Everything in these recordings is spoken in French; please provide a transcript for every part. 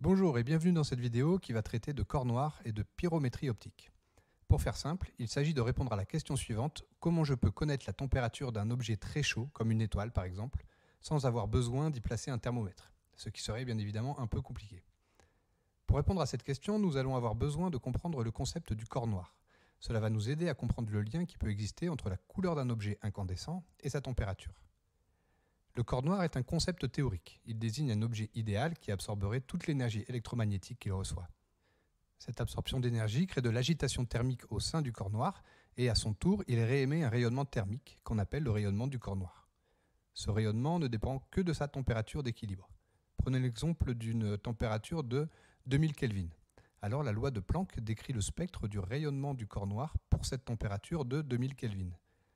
Bonjour et bienvenue dans cette vidéo qui va traiter de corps noir et de pyrométrie optique. Pour faire simple, il s'agit de répondre à la question suivante: comment je peux connaître la température d'un objet très chaud, comme une étoile par exemple, sans avoir besoin d'y placer un thermomètre, ce qui serait bien évidemment un peu compliqué. Pour répondre à cette question, nous allons avoir besoin de comprendre le concept du corps noir. Cela va nous aider à comprendre le lien qui peut exister entre la couleur d'un objet incandescent et sa température. Le corps noir est un concept théorique. Il désigne un objet idéal qui absorberait toute l'énergie électromagnétique qu'il reçoit. Cette absorption d'énergie crée de l'agitation thermique au sein du corps noir et à son tour, il réémet un rayonnement thermique qu'on appelle le rayonnement du corps noir. Ce rayonnement ne dépend que de sa température d'équilibre. Prenez l'exemple d'une température de 2000 Kelvin. Alors la loi de Planck décrit le spectre du rayonnement du corps noir pour cette température de 2000 Kelvin.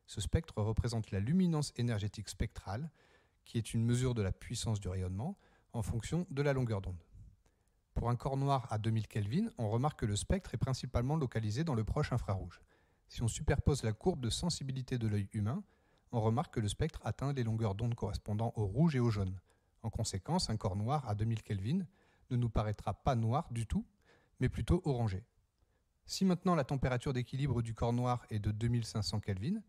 Ce spectre représente la luminance énergétique spectrale, qui est une mesure de la puissance du rayonnement en fonction de la longueur d'onde. Pour un corps noir à 2000 Kelvin, on remarque que le spectre est principalement localisé dans le proche infrarouge. Si on superpose la courbe de sensibilité de l'œil humain, on remarque que le spectre atteint les longueurs d'onde correspondant au rouge et au jaune. En conséquence, un corps noir à 2000 Kelvin ne nous paraîtra pas noir du tout, mais plutôt orangé. Si maintenant la température d'équilibre du corps noir est de 2500 Kelvin,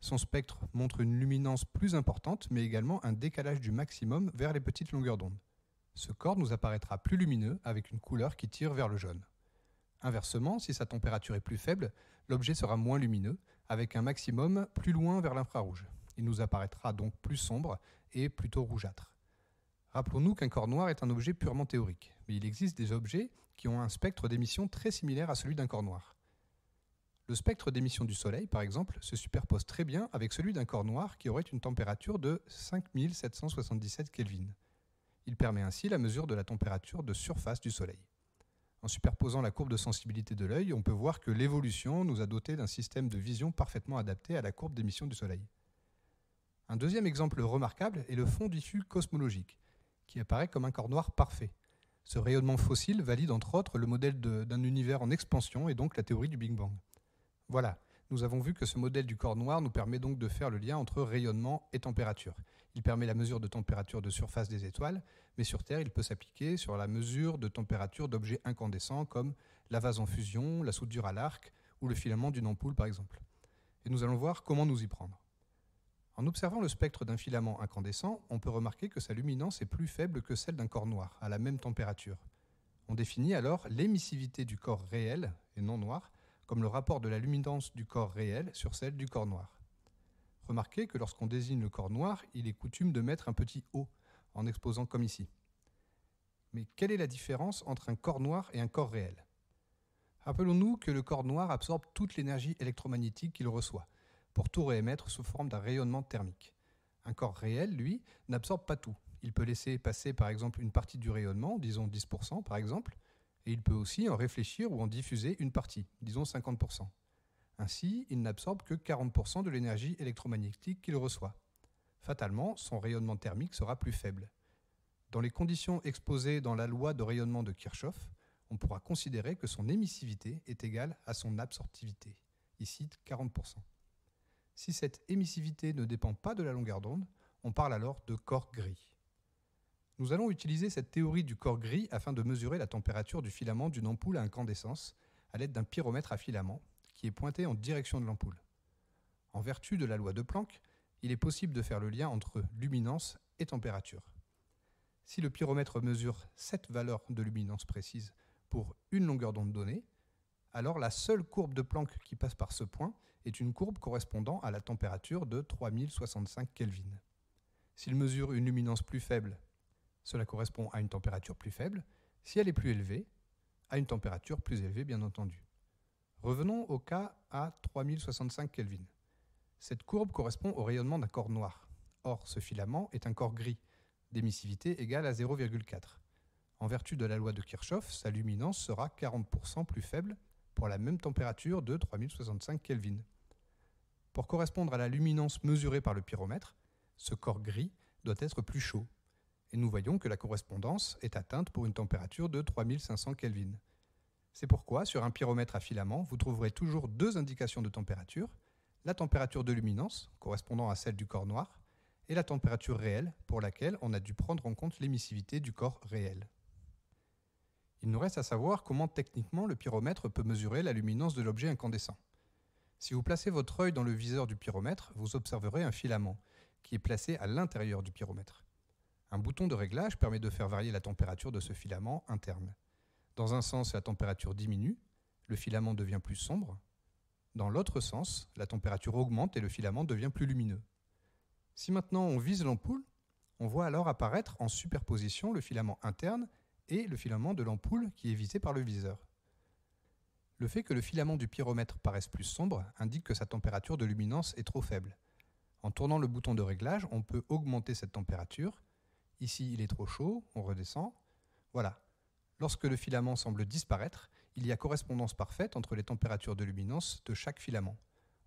son spectre montre une luminance plus importante, mais également un décalage du maximum vers les petites longueurs d'onde. Ce corps nous apparaîtra plus lumineux avec une couleur qui tire vers le jaune. Inversement, si sa température est plus faible, l'objet sera moins lumineux, avec un maximum plus loin vers l'infrarouge. Il nous apparaîtra donc plus sombre et plutôt rougeâtre. Rappelons-nous qu'un corps noir est un objet purement théorique, mais il existe des objets qui ont un spectre d'émission très similaire à celui d'un corps noir. Le spectre d'émission du Soleil, par exemple, se superpose très bien avec celui d'un corps noir qui aurait une température de 5777 Kelvin. Il permet ainsi la mesure de la température de surface du Soleil. En superposant la courbe de sensibilité de l'œil, on peut voir que l'évolution nous a doté d'un système de vision parfaitement adapté à la courbe d'émission du Soleil. Un deuxième exemple remarquable est le fond diffus cosmologique, qui apparaît comme un corps noir parfait. Ce rayonnement fossile valide entre autres le modèle d'un univers en expansion et donc la théorie du Big Bang. Voilà, nous avons vu que ce modèle du corps noir nous permet donc de faire le lien entre rayonnement et température. Il permet la mesure de température de surface des étoiles, mais sur Terre, il peut s'appliquer sur la mesure de température d'objets incandescents comme la vase en fusion, la soudure à l'arc ou le filament d'une ampoule par exemple. Et nous allons voir comment nous y prendre. En observant le spectre d'un filament incandescent, on peut remarquer que sa luminance est plus faible que celle d'un corps noir, à la même température. On définit alors l'émissivité du corps réel, et non noir, comme le rapport de la luminance du corps réel sur celle du corps noir. Remarquez que lorsqu'on désigne le corps noir, il est coutume de mettre un petit O, en exposant comme ici. Mais quelle est la différence entre un corps noir et un corps réel ? Rappelons-nous que le corps noir absorbe toute l'énergie électromagnétique qu'il reçoit, pour tout réémettre sous forme d'un rayonnement thermique. Un corps réel, lui, n'absorbe pas tout. Il peut laisser passer par exemple une partie du rayonnement, disons 10% par exemple, et il peut aussi en réfléchir ou en diffuser une partie, disons 50%. Ainsi, il n'absorbe que 40% de l'énergie électromagnétique qu'il reçoit. Fatalement, son rayonnement thermique sera plus faible. Dans les conditions exposées dans la loi de rayonnement de Kirchhoff, on pourra considérer que son émissivité est égale à son absorptivité, ici 40%. Si cette émissivité ne dépend pas de la longueur d'onde, on parle alors de corps gris. Nous allons utiliser cette théorie du corps gris afin de mesurer la température du filament d'une ampoule à incandescence à l'aide d'un pyromètre à filament qui est pointé en direction de l'ampoule. En vertu de la loi de Planck, il est possible de faire le lien entre luminance et température. Si le pyromètre mesure cette valeur de luminance précise pour une longueur d'onde donnée, alors la seule courbe de Planck qui passe par ce point est une courbe correspondant à la température de 3065 Kelvin. S'il mesure une luminance plus faible, cela correspond à une température plus faible. Si elle est plus élevée, à une température plus élevée bien entendu. Revenons au cas à 3065 Kelvin. Cette courbe correspond au rayonnement d'un corps noir. Or, ce filament est un corps gris, d'émissivité égale à 0,4. En vertu de la loi de Kirchhoff, sa luminance sera 40% plus faible pour la même température de 3065 Kelvin. Pour correspondre à la luminance mesurée par le pyromètre, ce corps gris doit être plus chaud. Et nous voyons que la correspondance est atteinte pour une température de 3500 Kelvin. C'est pourquoi, sur un pyromètre à filament, vous trouverez toujours deux indications de température, la température de luminance, correspondant à celle du corps noir, et la température réelle, pour laquelle on a dû prendre en compte l'émissivité du corps réel. Il nous reste à savoir comment techniquement le pyromètre peut mesurer la luminance de l'objet incandescent. Si vous placez votre œil dans le viseur du pyromètre, vous observerez un filament qui est placé à l'intérieur du pyromètre. Un bouton de réglage permet de faire varier la température de ce filament interne. Dans un sens, la température diminue, le filament devient plus sombre. Dans l'autre sens, la température augmente et le filament devient plus lumineux. Si maintenant on vise l'ampoule, on voit alors apparaître en superposition le filament interne et le filament de l'ampoule qui est visé par le viseur. Le fait que le filament du pyromètre paraisse plus sombre indique que sa température de luminance est trop faible. En tournant le bouton de réglage, on peut augmenter cette température. Ici, il est trop chaud, on redescend. Voilà. Lorsque le filament semble disparaître, il y a correspondance parfaite entre les températures de luminance de chaque filament.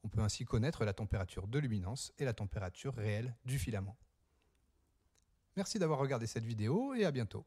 On peut ainsi connaître la température de luminance et la température réelle du filament. Merci d'avoir regardé cette vidéo et à bientôt.